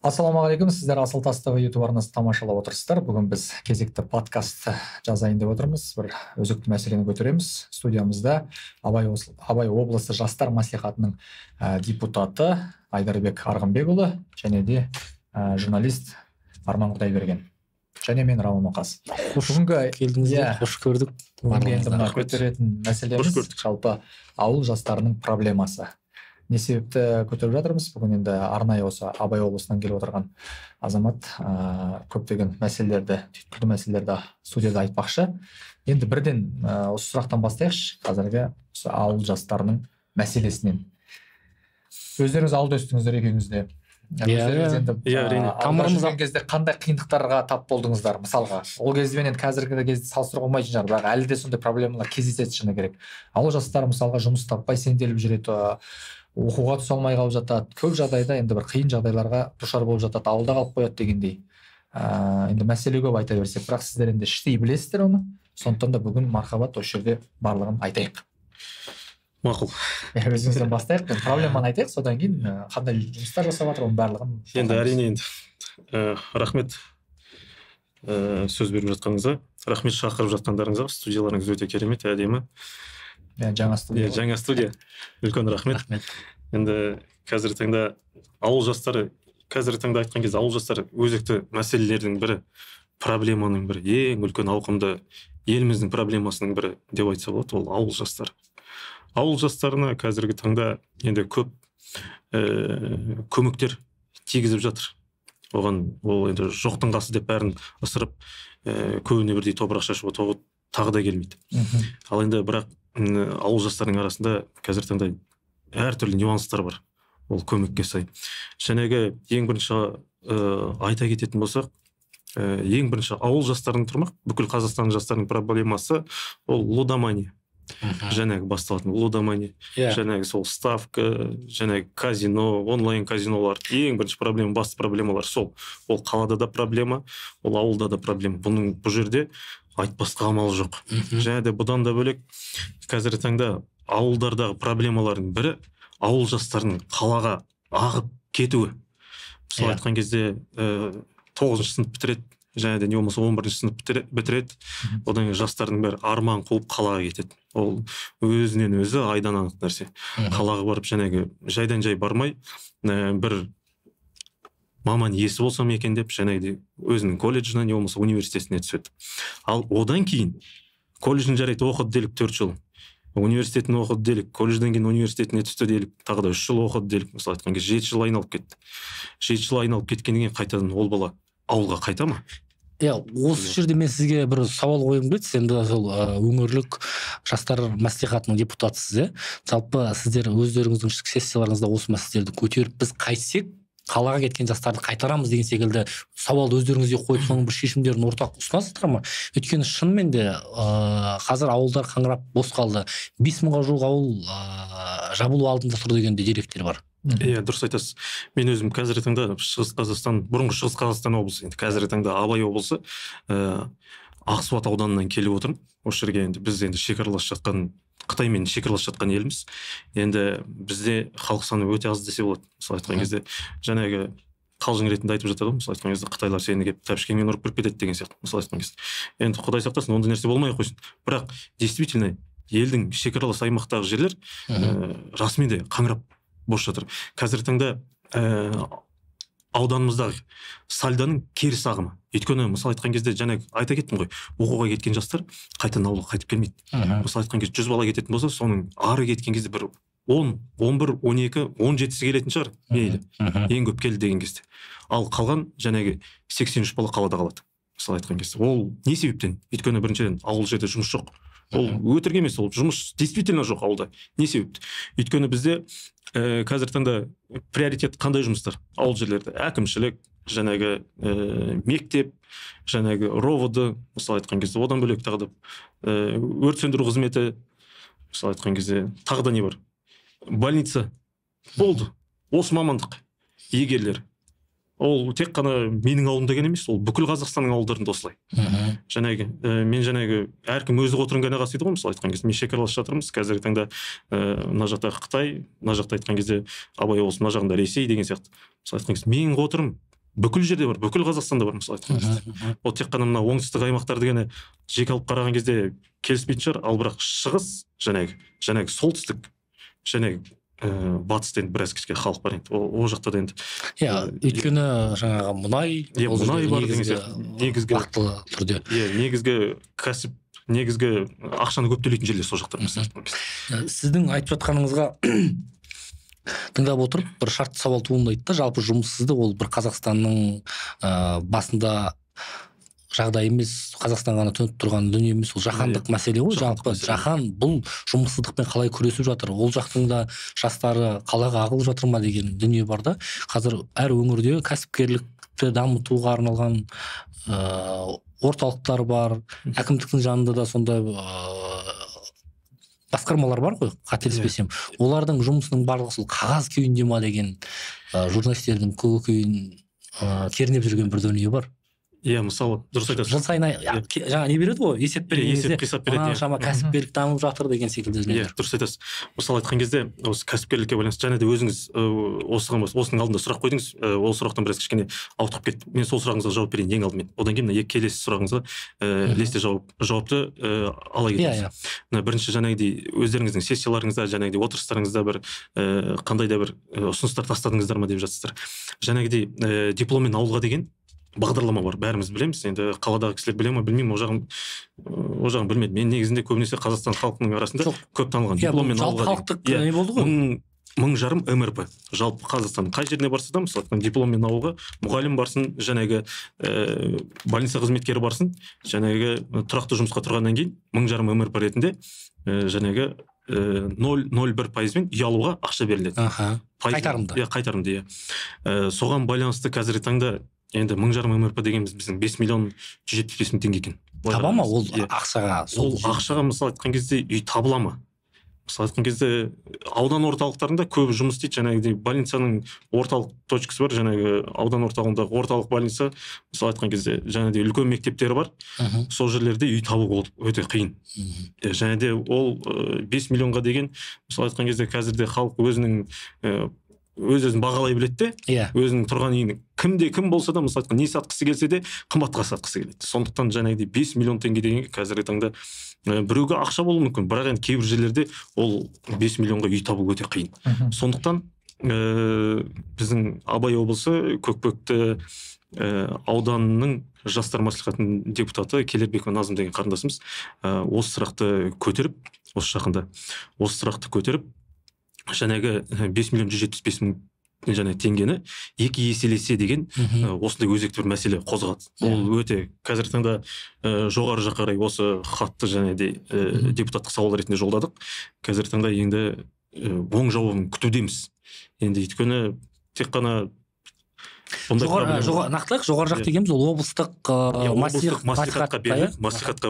Ассалаумағалейкум, сіздер Асыл Тастағы YouTube арнасын тамашалап отырсыздар. Бүгін біз кезекті подкаст жазайын деп отырмыз. Бір өзекті мәселені көтереміз. Студиямызда Абай облысы жастар мәслихатының депутаты Айдарбек Арғынбекұлы және де журналист Арман Құдайберген. Және мен Рауан Оқас. Бүгінгі келдіңіздер, қош көрдік. Бүгінгі енді мына көтеретін мәселеміз жалпы ауыл жастарының проблемасы. Не себепті көтеріп жатырмыз? Бүгін енді арнайы осы Абай облысынан келіп отырған азамат көптеген мәселелерді, түйткілді мәселелерді студияда айтпақшы. Енді бірден осы сұрақтан бастайықшы. Қазіргі осы ауыл жастарының мәселесінен. Өздеріңіз ауылда өстіңіздер екеуіңіз де. Тамырымыз кезде қандай қиындықтарға тап болдыңыздар? Мысалға, ол кезбен енді қазіргі кезде салыстыруға болмайтын шығар, бірақ әлі де сондай проблемалар кездеседі шыны керек. Ауыл жастары мысалға жұмыс таппай сенделіп жүреді, оқуға түсе алмай қалып жатады. Көп жағдайда енді бір қиын жағдайларға душар болып жатады, ауылда қалып қояды дегендей. Енді мәселе көп айта берсек, бірақ сіздер енді іштей білесіздер оны. Сондықтан да бүгін мархабат осы жерде барлығын айтайық. Мақұл. Өзімізден бастайық, проблеманы айтайық, содан кейін қандай жұмыстар жасап жатыр, оның барлығын. Енді әрине рахмет сөз беріп жатқаныңызға, рахмет шақырып жатқандарыңызға, студияларыңыз өте керемет, әдемі. Жаңа студия. Үлкен рахмет. Енді қазіргі таңда ауыл жастары, қазіргі таңда айтқан кезде ауыл жастары өзекті мәселелердің бірі, проблеманың бірі, ең үлкен ауқымды еліміздің проблемасының бірі деп айтса болады, ол ауыл жастары. Ауыл жастарына қазіргі таңда енді көп көмектер тигізіп жатыр. Оған ол енді жоқтың қасы деп бәрін ысырып, көбіне бірдей топырақ шашып отыруға тағы да келмейді. Ал енді бірақ ауыл жастарының арасында қазіргі таңда әртүрлі нюанстар бар. Ол көмекке сай. Жәнегі ең бірінші айта кететін болсақ, ең бірінші ауыл жастарының тұрмақ, бүкіл Қазақстан жастарының проблемасы ол лудомания. Жәнегі басталатын лудомания, жәнегі сол ставка, жәнегі казино, онлайн казинолар, ең бірінші проблема, басты проблемалар сол. Ол қалада да проблема, ол ауылда да проблема. Бұның бұл жерде айтпасқа амал жоқ. Және де бұдан да бөлек қазіргі таңда ауылдардағы проблемалардың бірі ауыл жастарының қалаға ағып кетуі. Мысалы айтқан кезде 9-шы сынып бітіреді, және де не болмаса 11-шы сынып бітіреді, одан кейін жастардың бәрі арман қуып қалаға кетеді. Ол өзінен өзі айдан анық нәрсе. Қалаға барып жәнегі жайдан жай бармай, бір маман иесі болсам екен деп, жәнегі өзінің колледжіне, не болмаса университетіне түседі. Ал одан кейін колледжін жарайды оқыды делік 4 жыл. Университетін оқыды делік, колледжден кейін университетіне түсті делік, тағы да 3 жыл оқыды делік. Мысалы айтқан кезде 7 жыл айналып кетті. 7 жыл айналып кеткеннен кейін қайтадан ол бала ауылға қайта ма? Осы жерде мен сізге бір сауал қойғым келеді. Сіз енді сол өңірлік жастар мәслихатының депутатысыз, жалпы сіздер өздеріңіздің ішкі сессияларыңызда осы мәселелерді көтеріп, біз қайтсек қалаға кеткен жастарды қайтарамыз деген секілді сауалды өздеріңізге қойып, соның бір шешімдерін ортақ ұсынасыздар ма? Өйткені шынымен де қазір ауылдар қаңырап бос қалды. 5000-ға жуық ауыл жабылу алдында тұр деген де деректер бар. Дұрыс айтасыз. Мен өзім қазіргі таңда Шығыс Қазақстан, бұрынғы Шығыс Қазақстан облысы, енді қазіргі таңда Абай облысы Ақсуат ауданынан келіп отырмын. Осы жерге енді біз енді шекараласып жатқан, Қытаймен шекараласып жатқан елміз. Енді бізде халық саны өте аз десе болады. Мысалы айтқан кезде жаңағы қалжың ретінде айтып жатады ғой. Мысалы айтқан кезде Қытайлар сені келіп тәпішкеңмен ұрып кіріп кетеді деген сияқты. Мысалы айтқан кезде. Енді Құдай сақтасын, ондай нәрсе болмай қойсын. Бірақ действительно елдің шекаралас аймақтағы жерлер расымен де қаңырап бос жатыр. Қазіргі таңда ауданымыздағы сальданың керіс ағымы. Өйткені мысалы айтқан кезде жаңағы айта кеттім ғой, оқуға кеткен жастар қайтадан ауылға қайтып келмейді. Мысалы айтқан кезде 100 бала кететін болса, соның ары кеткен кезде бір 10, 11, 12, 17-сі келетін шығар. Мейлі. Ең көп келді деген кезде. Ал қалған жаңағы 83 бала қалада қалады. Мысалы айтқан кезде. Ол не себептен? Өйткені біріншіден ауыл жерде жұмыс жоқ. Ол өтірік емес, ол жұмыс действительно жоқ ауылда. Не себепті? Өйткені бізде қазіргі таңда приоритет қандай жұмыстар? Ауыл жерлерде әкімшілік, жаңағы мектеп, жаңағы ровд, мысалы айтқан кезде, одан бөлек тағы да өрт сөндіру қызметі, мысалы айтқан кезде тағы да не бар? Больница болды. Осы мамандық егерлер. Ол тек қана менің ауылымда ғана емес, ол бүкіл Қазақстанның ауылдарында осылай. Мен әркім өзі отырған қасиды ғой, мысалы айтқан кезде, мен шекараласып жатырмыз. Қазіргі таңда мына жақта Қытай, мына жақта айтқан кезде Абай облысы, мына жағында Ресей деген сияқты. Мысалы айтқан кезде, мен отырмын, бүкіл жерде бар, бүкіл Қазақстанда бар мысалы айтқан кезде. Ол тек қана мына оңтүстік аймақтар дегені жеке алып қараған кезде келіспейтін шығар, ал бірақ шығыс жаңағы солтүстік және батыстен біраз кішкене халық бар енді, ол жақта да енді. Өйткені жаңағы мұнай бар негізгі вақтылы түрде. Негізгі кәсіп, негізгі ақшаны көп төлейтін жерлер сол жақтар. Сіздің айтып жатқаныңызға тыңдап отырып бір шартты сауал туындайды да, жалпы жұмыссыздық ол бір Қазақстанның басында жағдай емес, Қазақстан ғана төніп тұрған дүние емес, ол жаһандық мәселе ғой. Жалпы жаһан бұл жұмыссыздықпен қалай күресіп жатыр, ол жақтың да жастары қалаға ағылып жатыр ма деген дүние бар да. Қазір әр өңірде кәсіпкерлікті дамытуға арналған орталықтар бар, әкімдіктің жанында да сондай басқармалар бар ғой, қателеспесем. Олардың жұмысының барлығы сол қағаз күйінде ма деген журналистердің көкейін кернеп жүрген бір дүние бар. Мысалы, дұрыс айтасыз. Жыл сайын жаңа не береді ғой, есеп береді. Есеп береді. Шама кәсіпкерлік дамып жатыр деген секілді. Дұрыс айтасыз. Мысалы айтқан кезде, осы кәсіпкерлікке байланысты және де өзіңіз осының алдында сұрақ қойдыңыз, ол сұрақтан біраз кішкене ауытқып кетті. Мен сол сұрағыңызға жауап берейін ең алдымен. Одан кейін мына келесі сұрағыңызға лесте жауапты ала кетеміз. Бірінші жаңағыдай өздеріңіздің сессияларыңызда, жаңағыдай отырыстарыңызда бір қандай да бір ұсыныстар тастадыңыздар ма деп жатсыздар. Жаңағыдай дипломмен ауылға деген бағдарлама бар, бәріміз білеміз. Енді қаладағы кісілер біле ме, білмеймін, о жағын білмедім. Мен негізінде көбінесе Қазақстан халқының арасында көп танылған. Дипломмен ауылға халықтық не болды ғой? 1000 МРП. Жалпы Қазақстанның қай жеріне барса да, мысалы дипломмен ауылға мұғалім барсын, жаңағы больница қызметкері барсын, жаңағы тұрақты жұмысқа тұрғаннан кейін 1000 МРП ретінде жаңағы 0,01%-мен үй алуға ақша беріледі. Қайтарымды. Қайтарымды. Соған байланысты қазіргі таңда енді 1000 МРП дегеніміз біздің 5 миллион 175 мың теңге екен. Таба ма ол ақшаға? Ол ақшаға мысалы айтқан кезде үй табыла ма? Мысалы айтқан кезде аудан орталықтарында көбі жұмыс істейді, жаңағыдай больницаның орталық точкасы бар, жаңағы аудан орталығындағы орталық больница, мысалы айтқан кезде жаңағыдай үлкен мектептері бар, сол жерлерде үй табу өте қиын. Және де ол 5 миллионға деген, мысалы айтқан кезде қазірде халық өз-өзін бағалай біледі де, өзінің тұрған үйінің кім болса да, мысалы айтқан не сатқысы келсе де қымбатқа сатқысы келеді. Сондықтан жаңағыдай 5 миллион теңге деген қазіргі таңда біреуге ақша болуы мүмкін, бірақ енді кейбір жерлерде ол 5 миллионға үй табу өте қиын. Сондықтан біздің Абай облысы Көкпекті ауданының жастар мәслихатының депутаты Келербекова Назым деген қарындасымыз осы сұрақты көтеріп, жаңағы 5 миллион 175 мың және теңгені 2 еселесе деген осындай өзекті бір мәселе қозғады. Ол өте қазіргі таңда жоғары жаққа қарай осы хатты және де депутаттық сауал ретінде жолдадық. Қазіргі таңда енді оң жауабын күтудеміз. Енді өйткені тек қана нақтылық жоғары жақ дегеніміз ол облыстық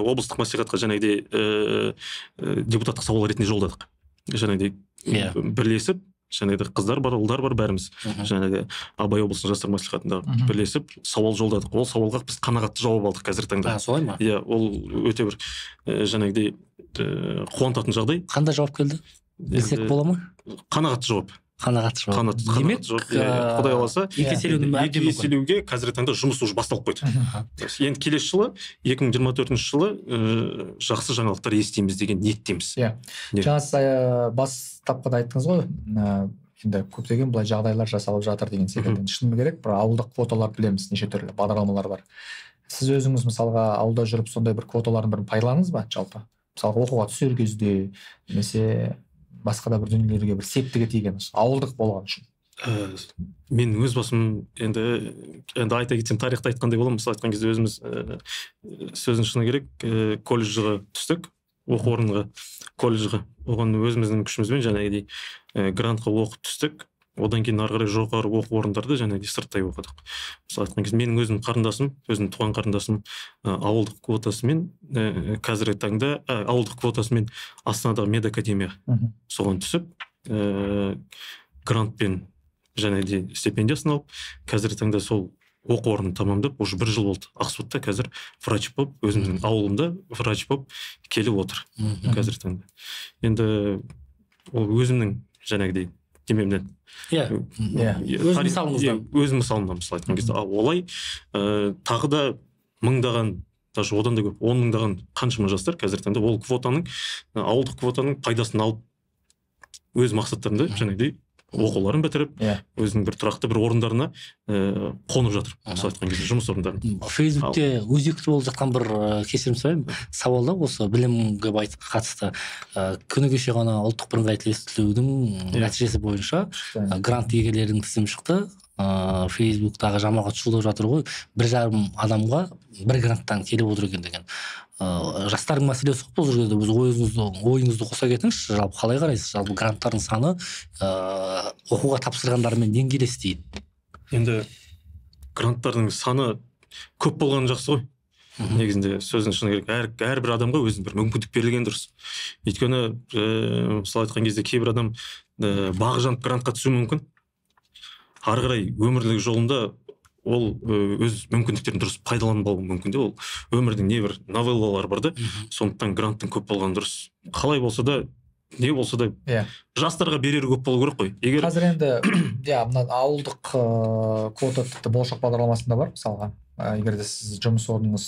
облыстық мәслихатқа жаңағыдай депутаттық сауал ретінде жолдадық. Жаңағыдай бірлесіп, жаңағыдай қыздар бар, ұлдар бар, бәріміз жаңағы Абай облысының жастар мәслихатында бірлесіп сауал жолдадық. Ол сауалға біз қанағатты жауап алдық қазіргі таңда. Солай ма? Ол өте бір жаңағыдай қуантатын жағдай. Қандай жауап келді? Білсек бола ма? Қанағатты жауап. Демек, Құдай қаласа, екі еселеуге қазіргі таңда жұмыс уже басталып қойды. Енді келесі жылы, 2024 жылы жақсы жаңалықтар естиміз деген ниеттеміз. Жаңа сіз бастапқыда айттыңыз ғой, енді көптеген былай жағдайлар жасалып жатыр деген секілді. Шыны керек, бір ауылдық квоталар білеміз, неше түрлі бағдарламалар бар. Сіз өзіңіз мысалға ауылда жүріп сондай бір квоталардың бірін пайдаланыңыз ба жалпы? Мысалға оқуға түсер кезде, немесе басқа да бір дүниелерге бір септігі тиген ауылдық болған үшін. Мен өз басым енді айта кетсем тарихта айтқандай боламын. Мысалы айтқан кезде өзіміз сөздің шыны керек колледжға түстік, оқу орнына колледжға. Оған өзіміздің күшімізбен жаңағыдай грантқа оқып түстік. Одан кейін ары қарай жоғары оқу орындарды жаңағыдай сырттай оқыдық. Мысалы айтқан кезде менің өзімнің қарындасым, өзімнің туған қарындасым ауылдық квотасымен қазіргі таңда ауылдық квотасымен Астанадағы медакадемия соған түсіп, грантпен жаңағыдай стипендиясын алып, қазіргі таңда сол оқу орнын тамамдап, уже 1 жыл болды. Ақсуатта қазір врач болып, өзімнің ауылымда врач болып келіп отыр қазіргі таңда. Енді ол өзімнің жаңағыдай демемден. Өз мысалыңыздан. Өз мысалымнан мысалы айтқан кезде. Олай тағы да мыңдаған, даже одан да көп, 10 мыңдаған қаншама жастар қазіргі таңда ол квотаның, ауылдық квотаның пайдасын алып, өз мақсаттарында жаңағыдай оқуларын бітіріп, өзінің бір тұрақты бір орындарына қонып жатыр. Мысалы айтқан кезде жұмыс орындарына. Фейсбукте өзекті болып жатқан бір кешірім сұраймын, сауалда осы білімге қатысты. Күні кеше ғана ұлттық бірыңғай тестілеудің нәтижесі бойынша грант иегерлерінің тізімі шықты. Фейсбуктағы жамағат шулап жатыр ғой, 1,5 адамға бір гранттан келіп отыр екен деген. Жастардың мәселесі бұл жерде өз ойыңызды қоса кетіңізші, жалпы қалай қарайсыз? Жалпы гранттардың саны оқуға тапсырғандармен деңгейлес дейді. Енді гранттардың саны көп болғаны жақсы ғой. Негізінде сөздің шыны керек, әрбір адамға өзінің бір мүмкіндік берілген дұрыс. Өйткені мысалы айтқан кезде кейбір адам бағы жанып грантқа түсуі мүмкін. Ары қарай өмірлік жолында ол өз мүмкіндіктерін дұрыс пайдаланбауы мүмкін де, ол өмірдің небір новеллалар бар да, сондықтан гранттың көп болғаны дұрыс. Қалай болса да, не болса да жастарға берері көп болу керек қой. Егер қазір енді мына ауылдық квота тіпті болашақ бағдарламасында бар, мысалға. Егер де сіз жұмыс орныңыз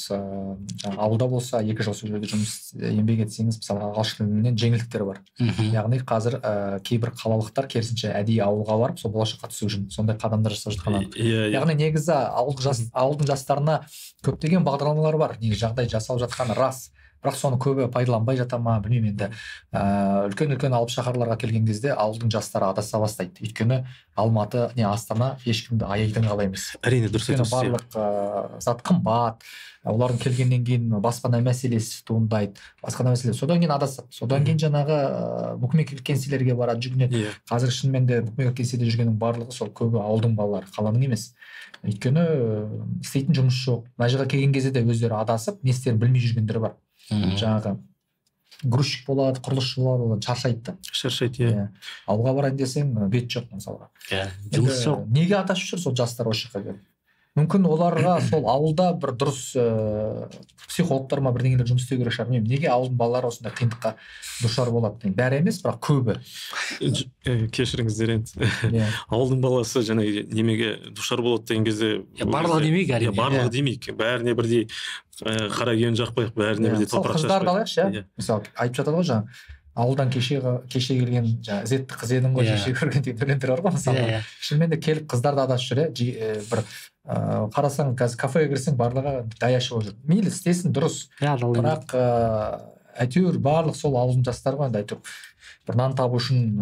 ауылда болса, 2 жыл сол жерде жұмыс еңбек етсеңіз, мысалы ағылшын тілінен жеңілдіктері бар. Яғни қазір кейбір қалалықтар керісінше әдейі ауылға барып, сол болашаққа түсу үшін сондай қадамдар жасап жатқан. Яғни негізі ауылдың жастарына көптеген бағдарламалар бар. Негізі жағдай жасалып жатқаны рас. Бірақ соны көбі пайдаланбай жата ма, білмеймін енді. Үлкен алып шаһарларға келген кезде ауылдың жастары адаса бастайды. Өйткені Алматы не Астана ешкімді аяйтын қала емес. Әрине дұрыс айтасыз. Барлық зат қымбат. Олардың келгеннен кейін баспана мәселесі туындайды. Басқа мәселе. Содан кейін адасады. Содан кейін жаңағы букмекерлік кеңселерге барады, жүгінеді. Қазір шынымен де букмекерлік кеңседе жүргеннің барлығы сол көбі ауылдың балалары, қаланың емес. Өйткені істейтін жұмыс жоқ. Мына жаққа келген кезде де өздері адасып, не істерін білмей жүргендер бар. Жаңағы грузчик болады, құрылысшы болады, шаршайды да. Шаршайды, ауылға барайын десең бет жоқ мысалға. Жұмыс жоқ. Неге адасып жүр сол жастар осы жаққа келіп? Мүмкін оларға сол ауылда бір дұрыс психологтар ма бірдеңелер жұмыс істеу керек шығар. Неге ауылдың балалары осындай қиындыққа душар болады? Бәрі емес, бірақ көбі. Кешіріңіздер енді. Ауылдың баласы жаңағы немеге душар болады деген кезде барлығы демейік, әрине. Барлығы демейік. Бәріне бірдей қара киім жақпайық, бәріне бірдей топырақ шашпайық. Қыздарды алайықшы, мысалы айтып жатады ғой жаңа. Ауылдан кеше келген ізетті қыз едің ғой, жеше көрген деген өлеңдер бар ғой мысалы. Шынымен де келіп қыздар да адасып жүр, бір қарасаң қазір кафеге кірсең барлығы даяшы болып жүр. Мейлі істесін дұрыс. Бірақ әйтеуір барлық сол ауылдың жастары ғой, әйтеуір бір нан табу үшін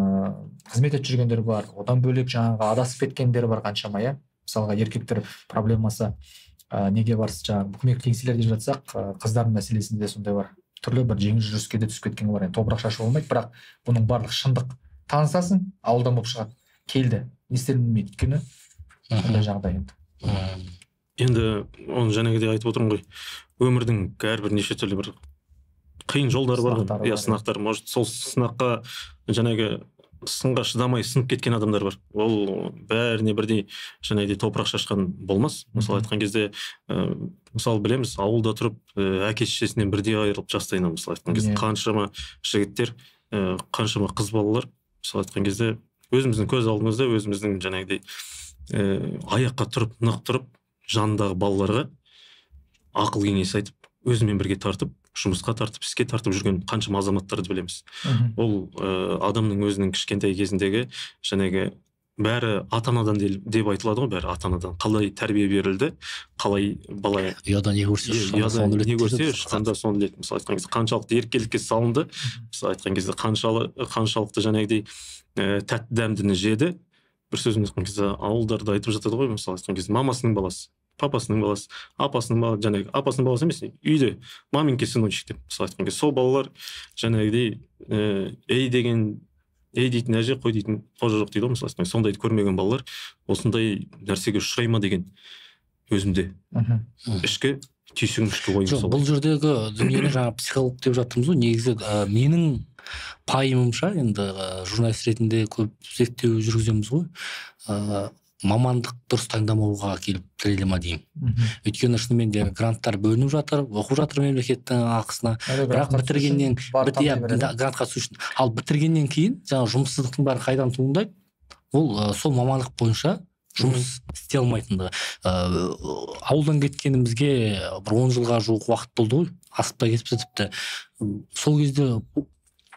қызмет етіп жүргендер бар. Одан бөлек жаңағы адасып кеткендер бар қаншама, мысалға еркектер проблемасы неге барсы жаңағы букмекерлік кеңселер деп жатсақ, қыздардың мәселесінде сондай бар. Түрлі бір жеңіл жүріске де түсіп кеткен бар. Топырақ шашу болмайды, бірақ бұның барлық шындық. Танысасың, ауылдан болып шығады. Келді. Не істерін білмейді. Өйткені сондай жағдай енді. Енді оны жаңағыдай айтып отырмын ғой. Өмірдің әрбір неше түрлі бір қиын жолдары бар. Сынақтар. Может, сол сынаққа жаңағы сынға шыдамай сынып кеткен адамдар бар. Ол бәріне бірдей жаңағыдай топырақ шашқан болмас. Мысалы айтқан кезде, мысалы білеміз, ауылда тұрып әке шешесінен бірдей айырылып жастайынан, мысалы айтқан кезде қаншама жігіттер, қаншама қыз балалар, мысалы айтқан кезде өзіміздің көз алдымызда өзіміздің жаңағыдай аяққа тұрып, нық тұрып, жанындағы балаларға ақыл кеңес айтып, өзімен бірге тартып, жұмысқа тартып, іске тартып жүрген қаншама азаматтарды білеміз. Ол адамның өзінің кішкентай кезіндегі жаңағы бәрі ата-анадан деп айтылады ғой, бәрі ата-анадан. Қалай тәрбие берілді, қалай бала ұяда не көрсе, шыққанда соны біледі. Мысалы айтқан кезде қаншалықты еркелікке салынды, мысалы айтқан кезде қаншалықты жаңағыдай тәтті дәмдіні жеді. Бір сөзін айтқан кезде ауылдарда айтып жатады ғой, мысалы айтқан кезде мамасының баласы, папасының баласы, апасының баласы, жаңағы апасының баласы емес, үйде маменька сыночек деп мысалы айтқан кезде сол балалар жаңағыдай ей дейтін әже, қой дейтін қожа жоқ дейді ғой, мысалы айтқан сондайды көрмеген балалар осындай нәрсеге ұшырай ма деген өзімде ішкі түйсігім, ішкі ойым сол. Бұл жердегі дүниені жаңа психолог деп жатырмыз ғой, негізі менің пайымымша, енді журналист ретінде көп зерттеу жүргіземіз ғой, мамандық дұрыс таңдамауға келіп тіреле ма деймін. Өйткені шынымен де гранттар бөлініп жатыр, оқып жатыр мемлекеттің ақысына, бірақ бітіргеннен грантқа түсу үшін, ал бітіргеннен кейін жаңа жұмыссыздықтың бәрі қайдан туындайды? ол сол мамандық бойынша жұмыс істей алмайтындығы. Ауылдан кеткенімізге бір 10 жылға жуық уақыт болды ғой, асып та кетіпті тіпті. Сол кезде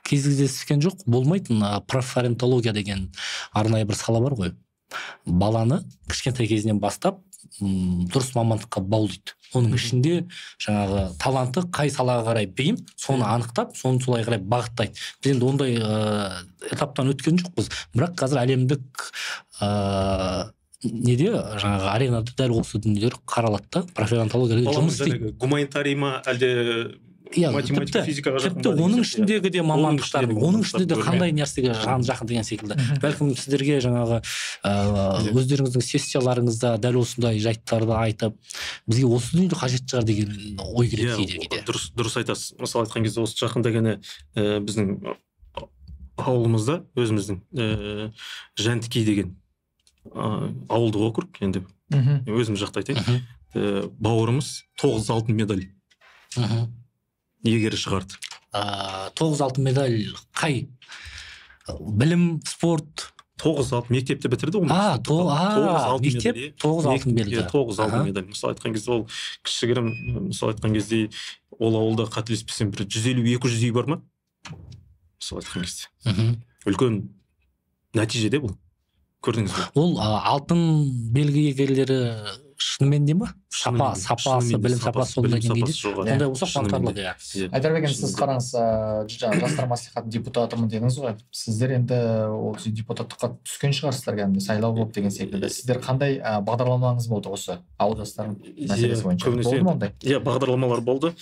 кездескен жоқ, болмайтын профориентология деген арнайы бір сала бар ғой. Баланы кішкентай кезінен бастап дұрыс мамандыққа баул дейді. Оның ішінде жаңағы таланты қай салаға қарай бейім, соны анықтап, соны солай қарай бағыттайды. Біз енді ондай этаптан өткен жоқпыз. Бірақ қазір әлемдік неде жаңағы аренада дәл осы дүниелер қаралады да, профориентология жұмыс істейді. Гуманитарий ма әлде математика, физикаға жақын ба? Тіпті оның ішіндегі де мамандықтар, оның ішінде де қандай нәрсеге жақын деген секілді. Бәлкім сіздерге жаңағы өздеріңіздің сессияларыңызда дәл осындай жайттарды айтып, бізге осы дүниеде қажет шығар деген ой келеді кейде. Дұрыс айтасыз. Мысалы айтқан кезде осы жақында ғана біздің ауылымызда өзіміздің Жәнтікей деген ауылдық округ, енді өзіміз жақта айтайын, бауырымыз 9 алтын медаль егері шығарды. 9 алтын медаль қай? Білім, спорт? 9 алтын мектепті бітірді. Мектеп 9 алтын берді. 9 алтын медаль. Мысалы айтқан кезде ол кішігірім, мысалы айтқан кезде ол ауылда қателеспесем бір 150-200 үй бар ма? Мысалы айтқан кезде. Үлкен нәтижеде бұл. Көрдіңіз бе? Ол алтын белгі егерлері шынымен де ма? Сапасы, білім сапасы сондай деңгейде. Сондай болса қуантарлық. Айдарбек, сіз қараңыз, жастар мәслихатының депутатымын дедіңіз ғой. Сіздер енді ол депутаттыққа түскен шығарсыздар, кәдімгі сайлау болып деген секілді. Сіздер қандай бағдарламаңыз болды осы ауыл жастарының мәселесі бойынша? Болды ма ондай? Иә, бағдарламалар болды.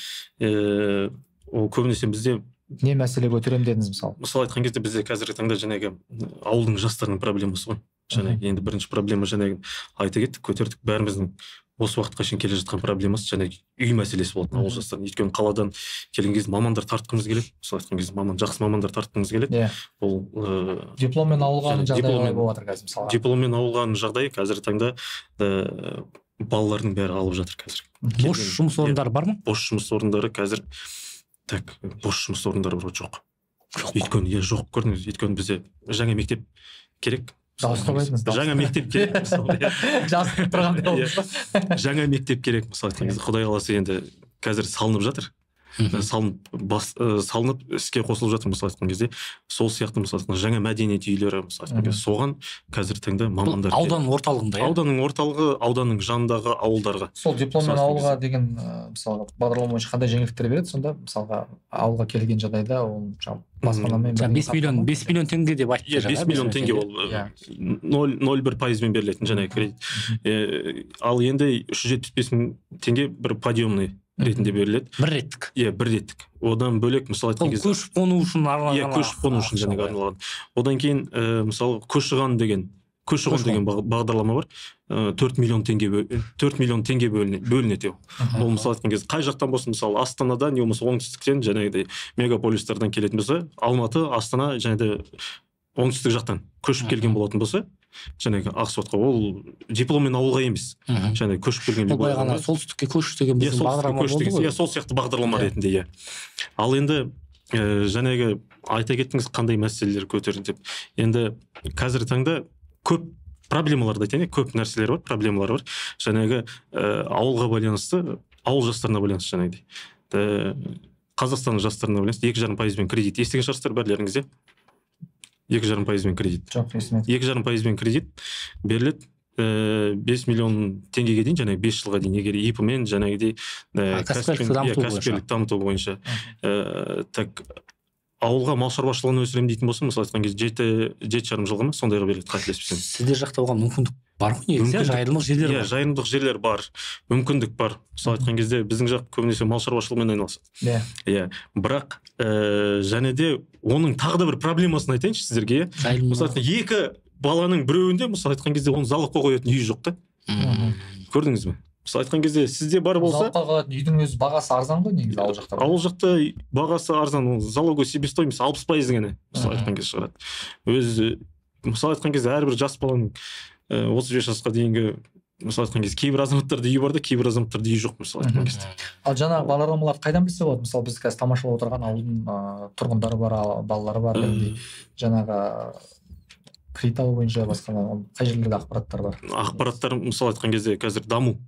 Ол көбінесе бізде не мәселе көтерем дедіңіз мысалы? Мысалы айтқан кезде бізде қазіргі таңда жаңағы ауылдың жастарының проблемасы ғой. Жаңағы енді бірінші проблема жаңағы айта кеттік, көтердік, бәріміздің осы уақытқа шейін келе жатқан проблемасы жаңағы үй мәселесі болды ауыл жастарының. Өйткені қаладан келген кезде мамандар тартқымыз келеді. Мысалы айтқан кезде жақсы мамандар тартқымыз келеді. Ол дипломмен ауылған жағдай болып жатыр қазір мысалы. Дипломмен ауылған жағдай қазіргі таңда балалардың бәрі алып жатыр қазір. Бос жұмыс орындары бар ма? Бос жұмыс орындары қазір бос жұмыс орындары жоқ. Өйткені жоқ, көрдіңіз, өйткені бізде жаңа мектеп керек. Жаңа мектеп керек мысалы. Жазып тұрғандай болды. Жаңа мектеп керек мысалы айтқан кезде, Құдай қаласа енді қазір салынып жатыр. Салынып іске қосылып жатыр мысалы айтқан кезде. Сол сияқты мысалы айтқан жаңа мәдениет үйлері мысалы айтқан кезде соған қазір таңда мамандар. Аудан орталығында. Ауданның орталығы, ауданның жанындағы ауылдарға. Сол дипломмен ауылға деген мысалы бағдарлама бойынша қандай жеңілдіктер береді? Сонда мысалға ауылға келген жағдайда ол баспанамен 5 миллион теңге деп айтты. 5 миллион теңге ол 0,1% берілетін жаңағы кредит. Ал енді 375 мың теңге бір подъемный ретінде беріледі. Бір реттік. Бір реттік. Одан бөлек мысалы айтқан кезде көшіп қону үшін арналған. Көшіп қону үшін жаңағы арналған. Одан кейін мысалы көші-қон деген бағдарлама бар. 4 миллион теңге бөлінеді. Ол мысалы айтқан кезде қай жақтан болсын, мысалы Астанадан, не болмаса оңтүстіктен, жаңағыдай мегаполистерден келетін болса, Алматы, Астана, және оңтүстік жақтан көшіп келген болатын болса, жаңағы Ақсуатқа, ол дипломмен ауылға емес. Жаңағы көшіп келген ол бағана солтүстікке көш деген біздің бағдарлама болды ғой. Сол сияқты бағдарлама ретінде. Ал енді жаңағы айта кеттіңіз қандай мәселелер көтерді деп. Енді қазіргі таңда көп проблемаларды айтайын, көп нәрселер бар, проблемалар бар. Жаңағы ауылға байланысты, ауыл жастарына байланысты жаңағыдай. Қазақстанның жастарына байланысты 2,5% кредит. Естіген шығарсыздар бәрлеріңізде? 2,5% кредит. Жоқ, естімедім. 2,5% кредит беріледі. 5 миллион теңгеге дейін, жаңағы 5 жылға дейін, егер ИП-мен жаңағыдай кәсіпкерлік дамыту бойынша. Ауылға мал шаруашылығын өсірем дейтін болса, мысалы айтқан кезде 7,5 жылға ма сондайға беріледі, қателеспесем. Сіздер жақта оған мүмкіндік бар ғой негізі, жайылымдық жерлер бар. Жайылымдық жерлер бар, мүмкіндік бар. Мысалы айтқан кезде біздің жақ көбінесе мал шаруашылығымен айналысады. Бірақ және де оның тағы да бір проблемасын айтайыншы сіздерге. Мысалы айтқан екі баланың біреуінде мысалы айтқан кезде оны залогқа қоятын үй жоқ та. Көрдіңіз бе? Мысалы айтқан кезде сізде бар болса, залогқа қоятын үйдің өзі бағасы арзан ғой негізі ауыл жақта. Ауыл жақта бағасы арзан, залоговый себестоимость 60% ғана мысалы айтқан кезде шығарады. Өзі мысалы айтқан кезде әрбір жас баланың 35 жасқа дейінгі мысалы айтқан кезде кейбір азаматтарда үйі бар да, кейбір азаматтарда үйі жоқ мысалы айтқан кезде. Ал жаңағы бағдарламаларды қайдан білсе болады? Мысалы біз қазір тамашалап отырған ауылдың тұрғындары бар, балалары бар, жаңағы кредит алу бойынша басқа қай жерлерде ақпараттар бар? Ақпараттар мысалы айтқан кезде қазір даму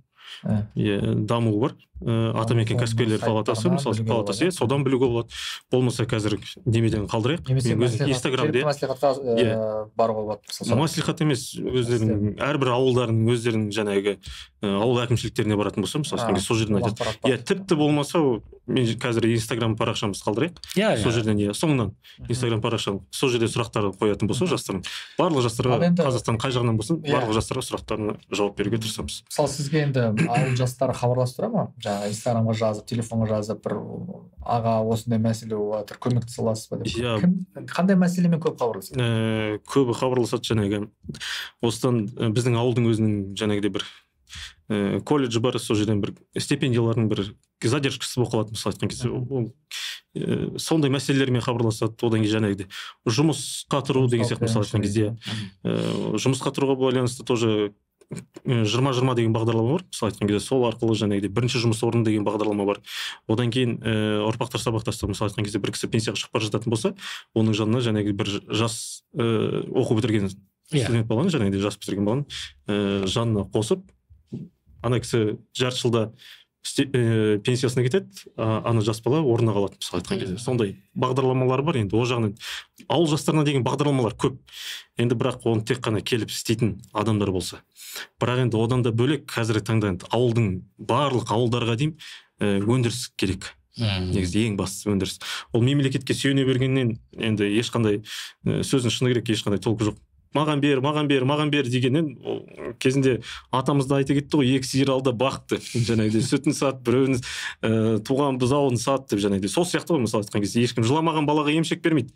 даму бар. Атамекен кәсіпкерлер палатасы, мысалы палатасы, содан білуге болады. Болмаса қазір немеден қалдырайық. Мен Инстаграмда маслихатқа баруға болады. Маслихат емес, өздерінің әрбір ауылдардың өздерінің жаңағы ауыл әкімшіліктеріне баратын болса, мысалы сол жерден айтады. Тіпті болмаса мен қазір Инстаграм парақшамызды қалдырайық. Сол жерден соңынан Инстаграм парақшам, сол жерде сұрақтар қоятын болса жастардың, барлық жастарға Қазақстан қай жағынан болсын, барлық жастарға сұрақтарына жауап беруге тырысамыз. Мысалы сізге енді ауыл жастары хабарласып тұра ма? Жаңағы Инстаграмға жазып, телефонға жазып, бір аға осындай мәселе болып жатыр, көмектесе аласыз ба деп. Қандай мәселемен көп хабарласады? Көбі хабарласады жаңағы. Осыдан біздің ауылдың өзінің жаңағыдай бір колледжі бар, сол жерден бір стипендиялардың бір задержкасы болып қалады, мысалы айтқан кезде. Сондай мәселелермен хабарласады. Одан кейін жаңағыдай жұмысқа тұру деген сияқты, мысалы айтқан кезде жұмысқа тұруға байланысты тоже 20-20 деген бағдарлама бар, мысалы айтқан кезде сол арқылы жаңағыдай бірінші жұмыс орны деген бағдарлама бар. Одан кейін ұрпақтар сабақтастығы, мысалы айтқан кезде бір кісі пенсияға шығып бара жататын болса, оның жанына жаңағыдай бір жас оқу бітірген студент баланы, жаңағыдай жас бітірген баланы жанына қосып, ана кісі жарты жылда пенсиясына кетеді, ана жас бала орнына қалады, мысалы айтқан кезде. Сондай бағдарламалар бар. Енді о жағынан ауыл жастарына деген бағдарламалар көп. Енді бірақ оны тек қана келіп істейтін адамдар болса. Бірақ енді одан да бөлек қазіргі таңда ауылдың барлық ауылдарға дейін өндіріс керек. Негізі ең бастысы өндіріс. Ол мемлекетке сүйене бергеннен енді ешқандай сөздің шыны керек, ешқандай толку жоқ. Маған бер дегеннен кезінде атамызда айта кетті ғой, екі сиыр алды бақты, жаңағыдай сүтін сат, біреуін туған бұзауын сат деп, жаңағыдай сол сияқты ғой. Мысалы айтқан кезде ешкім жыламаған балаға емшек бермейді.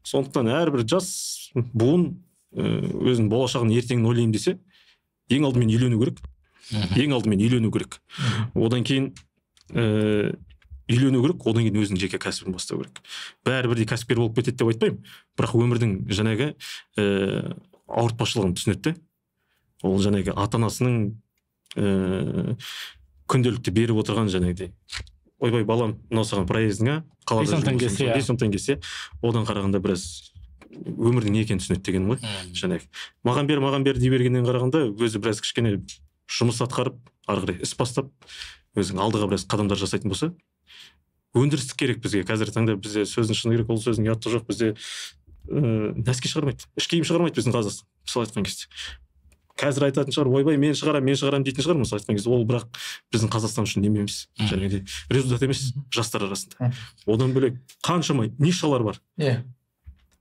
Сондықтан әрбір жас буын өзінің болашағын ертеңін ойлаймын десе, ең алдымен үйлену керек. Одан кейін үйлену керек, одан кейін өзінің жеке кәсібін бастау керек. Бәрі бірдей кәсіпкер болып кетеді деп айтпаймын, бірақ өмірдің жаңағы ауыртпашылығын түсінеді. Ол жаңағы ата-анасының күнделікті беріп отырған жаңағыдай, ойбай балам, мынау саған проездіңа, 5 теңгесі, одан қарағанда біраз өмірдің не екенін түсінеді деген ғой. Жаңағы маған бер дей бергеннен қарағанда өзі біраз кішкене жұмыс атқарып, ары қарай іс бастап, өзінің алдыға біраз қадамдар жасайтын болса, өндірістік керек бізге. Қазіргі таңда бізде сөздің шыны керек, ол сөздің ұяты жоқ. Бізде нәски шығармайды, іш киім шығармайды біздің Қазақстан, мысалы айтқан кезде. Қазір айтатын шығар, ойбай мен шығарам дейтін шығар, мысалы айтқан кезде. Ол бірақ біздің Қазақстан үшін неме емес, жаңағыдай результат емес жастар арасында. Одан бөлек қаншама нишалар бар.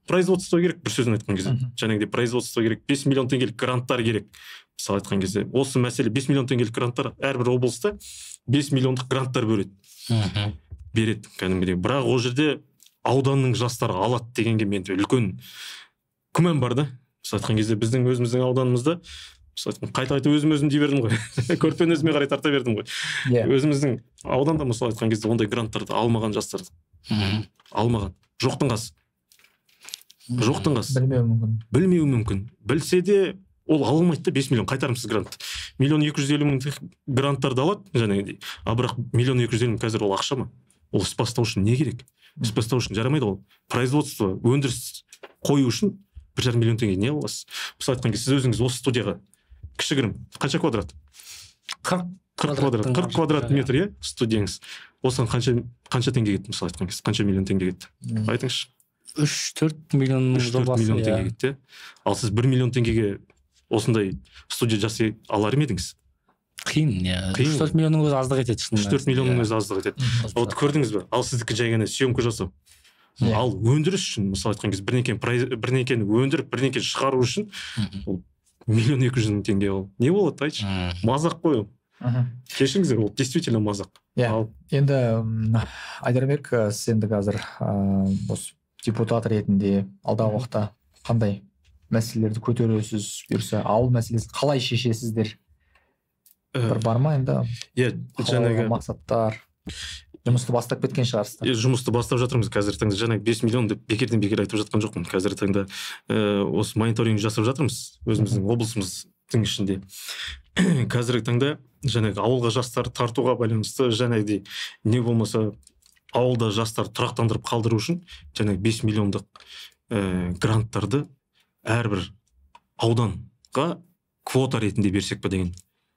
Производство керек, бір сөзін айтқан кезде. Жаңағыдай производство керек, 5 миллион теңгелік гранттар керек. Мысалы айтқан кезде, осы мәселе 5 миллион теңгелік гранттар, әрбір облыста 5 миллиондық гранттар береді кәдімгідей. Бірақ ол жерде ауданның жастары алады дегенге менде үлкен күмән бар да. Мысалы айтқан кезде біздің өзіміздің ауданымызда, қайта өзім дей бердім ғой. Көрпені өзіме қарай тарта бердім ғой. Өзіміздің ауданда мысалы айтқан кезде ондай гранттарды алмаған жастарды. Алмаған. Жоқтың қасы. Білмеуі мүмкін. Білсе де ол алмайды да, 5 миллион қайтарымсыз грант. 1,250 000 гранттарды алады, жаңағыдай. Бірақ 1,250 000 қазір ол ақша ма? Ол іс бастау үшін не керек? Іс бастау үшін жарамайды ол. Производство, өндіріс қою үшін 1,5 миллион теңге не аласыз? Мысалы айтқан кезде сіз өзіңіз осы студияға кішігірім қанша квадрат? 40 квадрат метр, студияңыз. Осыған қанша теңге кетті, мысалы айтқан кезде? Қанша миллион теңге кетті? Айтыңызшы. 3-4 миллион теңге кетті. Ал сіз 1 миллион теңгеге осындай студия жасай алар едіңіз? Қиын. 3-4 миллионның өзі аздық етеді. 3-4 миллионның өзі аздық етеді. Вот көрдіңіз бе? Ал сіздікі жай ғана съемка жасау. Ал өндіріс үшін, мысалы айтқан кезде бірнекені өндіріп, бірнекені шығару үшін 1,2 миллион теңге ол. Не болады, айтшы? Мазақ қой ол. Кешіңіздер, ол действительно мазақ. Енді Айдарбек, сіз енді қазір осы депутат ретінде алдағы уақытта қандай мәселелерді көтересіз, бұйырса ауыл мәселесін қалай шешесіздер? Бір бар ма енді? Жаңағы мақсаттар. Жұмысты бастап кеткен шығарсыздар. Жұмысты бастап жатырмыз қазіргі таңда. Жаңағы 5 миллион деп бекерден бекер айтып жатқан жоқпын. Қазіргі таңда осы мониторинг жасап жатырмыз өзіміздің облысымыздың ішінде. Қазіргі таңда жаңағы ауылға жастар тартуға байланысты жаңағыдай не болмаса ауылда жастар тұрақтандырып қалдыру үшін жаңағы 5 миллиондық гранттарды әрбір ауданға квота ретінде берсек па деген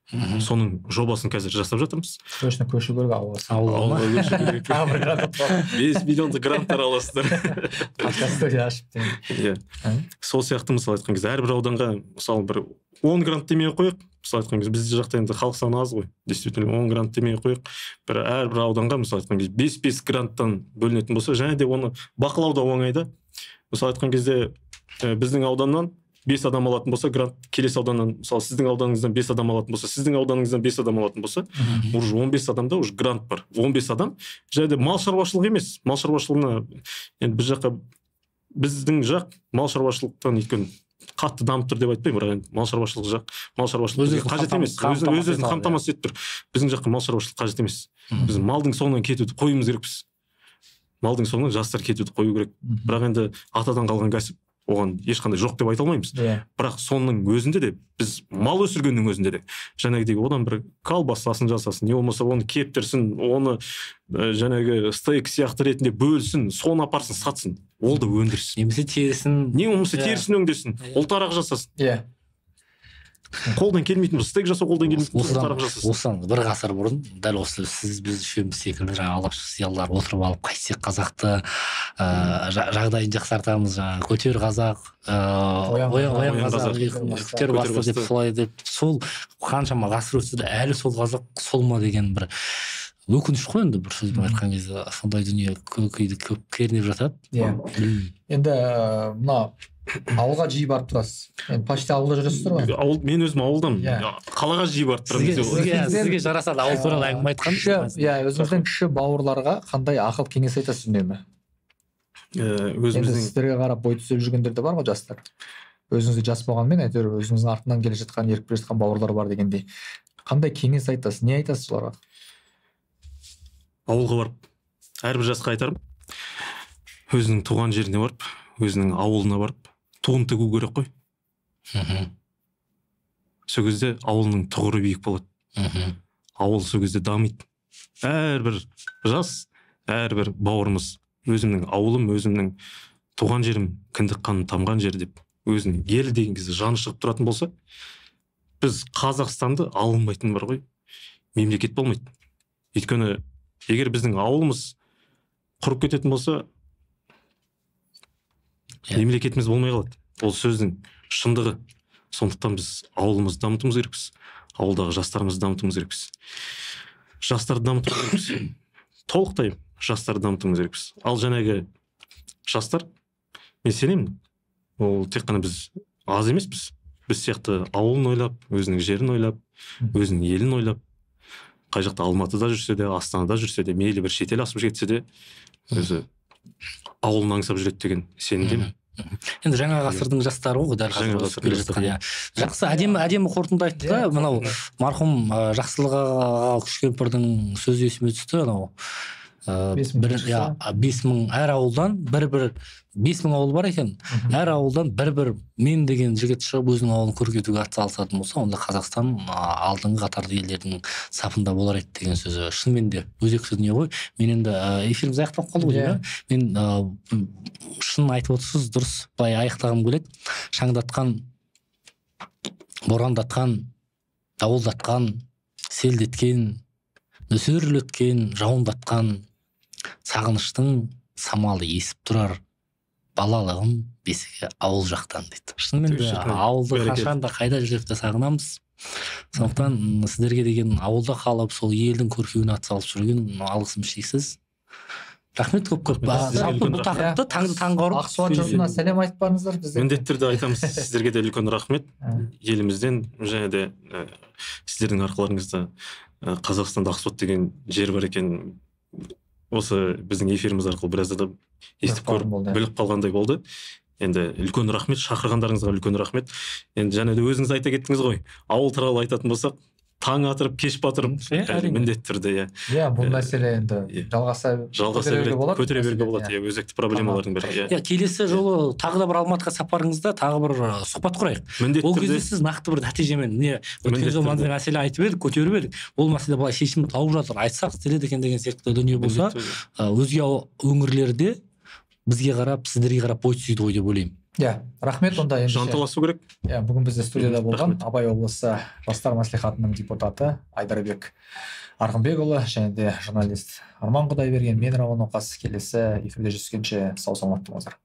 соның жобасын қазір жасап жатырмыз. Срочно көшу керек ауылға. 5 миллионды гранттар аласыздар. Подкаст студия ашып деген. Сол сияқты мысалы айтқан кезде әрбір ауданға мысалы бір 10 грант демей қойық. Мысалы айтқан кезде бізде жақта енді халық саны аз ғой. Действительно 10 грант демей қойық. Бір әрбір ауданға мысалы айтқан кезде 5 гранттан бөлінетін болса, және де оны бақылауда оңайда. Мысалы айтқан кезде біздің ауданнан 5 адам алатын болса, грант келесі ауданнан, мысалы сіздің ауданыңыздан 5 адам алатын болса, сіздің ауданыңыздан 5 адам алатын болса, уже 15 адамда уже грант бар. 15 адам, және де мал шаруашылығы емес. Мал шаруашылығына, енді біз жаққа, біздің жақ мал шаруашылықтан өйткені қатты дамып тұр деп айтпаймын, бірақ енді мал шаруашылығы жақ, мал шаруашылығы қажет емес. Өз-өзін қамтамасыз етіп тұр. Біздің жаққа мал шаруашылығы қажет емес. Біз малдың соңынан кетуді қоюымыз керекпіз. Малдың соңынан жастар кетуді қою керек. Бірақ енді атадан қалған кәсіп оған ешқандай жоқ деп айта алмаймыз. Бірақ соның өзінде де біз мал өсіргеннің өзінде де жаңағыдей одан бір колбасасын жасасын, не болмаса оны кептірсін, оны жаңағы стейк сияқты ретінде бөлсін, соны апарсын, сатсын. Ол да өндіріс. Немесе терісін, не болмаса терісін өңдесін, ұлтарақ жасасын. Қолдан келмейтін болса, стейк жасау қолдан келмейтін болса, ұлтарақ жасасын. Осыдан бір ғасыр бұрын дәл осы сіз біз үшеуміз секілді жаңағы алашшыл зиялылар отырып алып қайтсек қазақты жағдайын жақсартамыз, жаңағы көтер қазақ, оян қазақ, көтер басты деп солай деп, сол қаншама ғасыр өтсе де әлі сол қазақ сол ма деген бір өкініш қой енді, бір сөзбен айтқан кезде сондай дүние көкейді көп кернеп жатады. Енді мына ауылға жиі барып тұрасыз. Енді почти ауылда жүресіздер ғой? Мен өзім ауылдамын. Қалаға жиі барып тұрамын. Сізге жарасады ауыл туралы әңгіме айтқан. Өзіңіздің кіші бауырларға қандай ақыл кеңес айтасыз үнемі? Енді сіздерге қарап бой түзеп жүргендер де бар ғой, жастар. Өзіңізде жас болғанмен әйтеуір өзіңіздің артынан келе жатқан, еріп келе жатқан бауырлар бар дегендей. Қандай кеңес айтасыз? Не айтасыз оларға? Ауылға барып, әрбір жасқа айтарым, өзінің туған жеріне барып, өзінің ауылына барып, туын тігу керек қой. Сол кезде ауылының тұғыры биік болады. Ауыл сол кезде дамиды. Әрбір жас, әрбір бауырымыз өзімнің ауылым, өзімнің туған жерім, кіндік қаным тамған жер деп, өзінің елі деген кезде жаны шығып тұратын болса, біз Қазақстанды алынбайтын бар ғой, мемлекет болмайды. Өйткені егер біздің ауылымыз құрып кететін болса, мемлекетіміз болмай қалады. Ол сөздің шындығы. Сондықтан біз ауылымызды дамытуымыз керекпіз. Ауылдағы жастарымызды дамытуымыз керекпіз. Жастарды дамытуымыз керекпіз. Толықтай жастарды дамытуымыз керекпіз. Ал жаңағы жастар, мен сенемін, ол тек қана біз аз емеспіз. Біз сияқты ауылын ойлап, өзінің жерін ойлап, өзінің елін ойлап, қай жақта Алматыда жүрсе де, Астанада жүрсе де, мейлі бір шетел асып кетсе де, өзі ауылын аңсап жүреді деген сенімдемін. Енді жаңа ғасырдың жастары ғой, дәл қазір. Жақсы, әдемі қорытынды айтты да, мынау марқұм Жақсылық аға Күшкемпірдің сөзі есіме түсті, анау 5000 әр ауылдан бір 5000 ауыл бар екен, әр ауылдан бір мен деген жігіт шығып өзінің ауылын көркейтуге атсалысатын болса, онда Қазақстан алдыңғы қатарлы елдердің сапында болар еді деген сөзі шынымен де өзекті дүние ғой. Мен енді эфиріміз аяқталып қалды ғой, мен шын айтып отырсыз, дұрыс былай аяқтағым келеді. Шаңдатқан, борандатқан, дауылдатқан, селдеткен, нөсерлеткен, жауындатқан, сағыныштың самалы есіп тұрар, балалығым бесігі ауыл жақтан дейді. Шынымен де ауылды қашанда қайда жүріп те сағынамыз. Сондықтан сіздерге деген ауылда қалып, сол елдің көркеуіне атсалып жүрген алғысым шексіз. Рахмет көп. Жалпы бұл тақырыпты таңғы ұрып Ақсуат жұртына сәлем айтып барыңыздар бізде. Міндетті түрде айтамыз. Сіздерге де үлкен рахмет. Елімізден және де сіздердің арқыларыңызда Қазақстанда Ақсуат деген жер бар екен. Осы біздің эфиріміз арқылы біраз адам естіп көріп, біліп қалғандай болды. Енді үлкен рахмет, шақырғандарыңызға үлкен рахмет. Енді және де өзіңіз айта кеттіңіз ғой, ауыл туралы айтатын болсақ, таң атырып, кеш батырып, міндетті түрде, бұл мәселе енді жалғаса көтере беруге болады, өзекті проблемалардың бірі. Келесі жолы тағы да бір Алматыға сапарыңызда тағы бір сұхбат құрайық. Ол кезде сіз нақты бір нәтижемен өткен жолы мынандай мәселе айтып едік, көтеріп едік. Ол мәселе былай шешімін тауып жатыр, айтсақ істеледі екен деген сияқты дүние болса, өзге өңірлерде бізге қарап, сіздерге қарап бой түзейді ғой деп ойлаймын. Иә, рахмет. Онда жанталасу керек. Иә, бүгін бізде студияда болған Абай облысы жастар мәслихатының депутаты Айдарбек Арғынбекұлы және де журналист Арман Құдайберген, мен Рауан Оқас. Келесі эфирде жүздескенше сау саламат болыңыздар.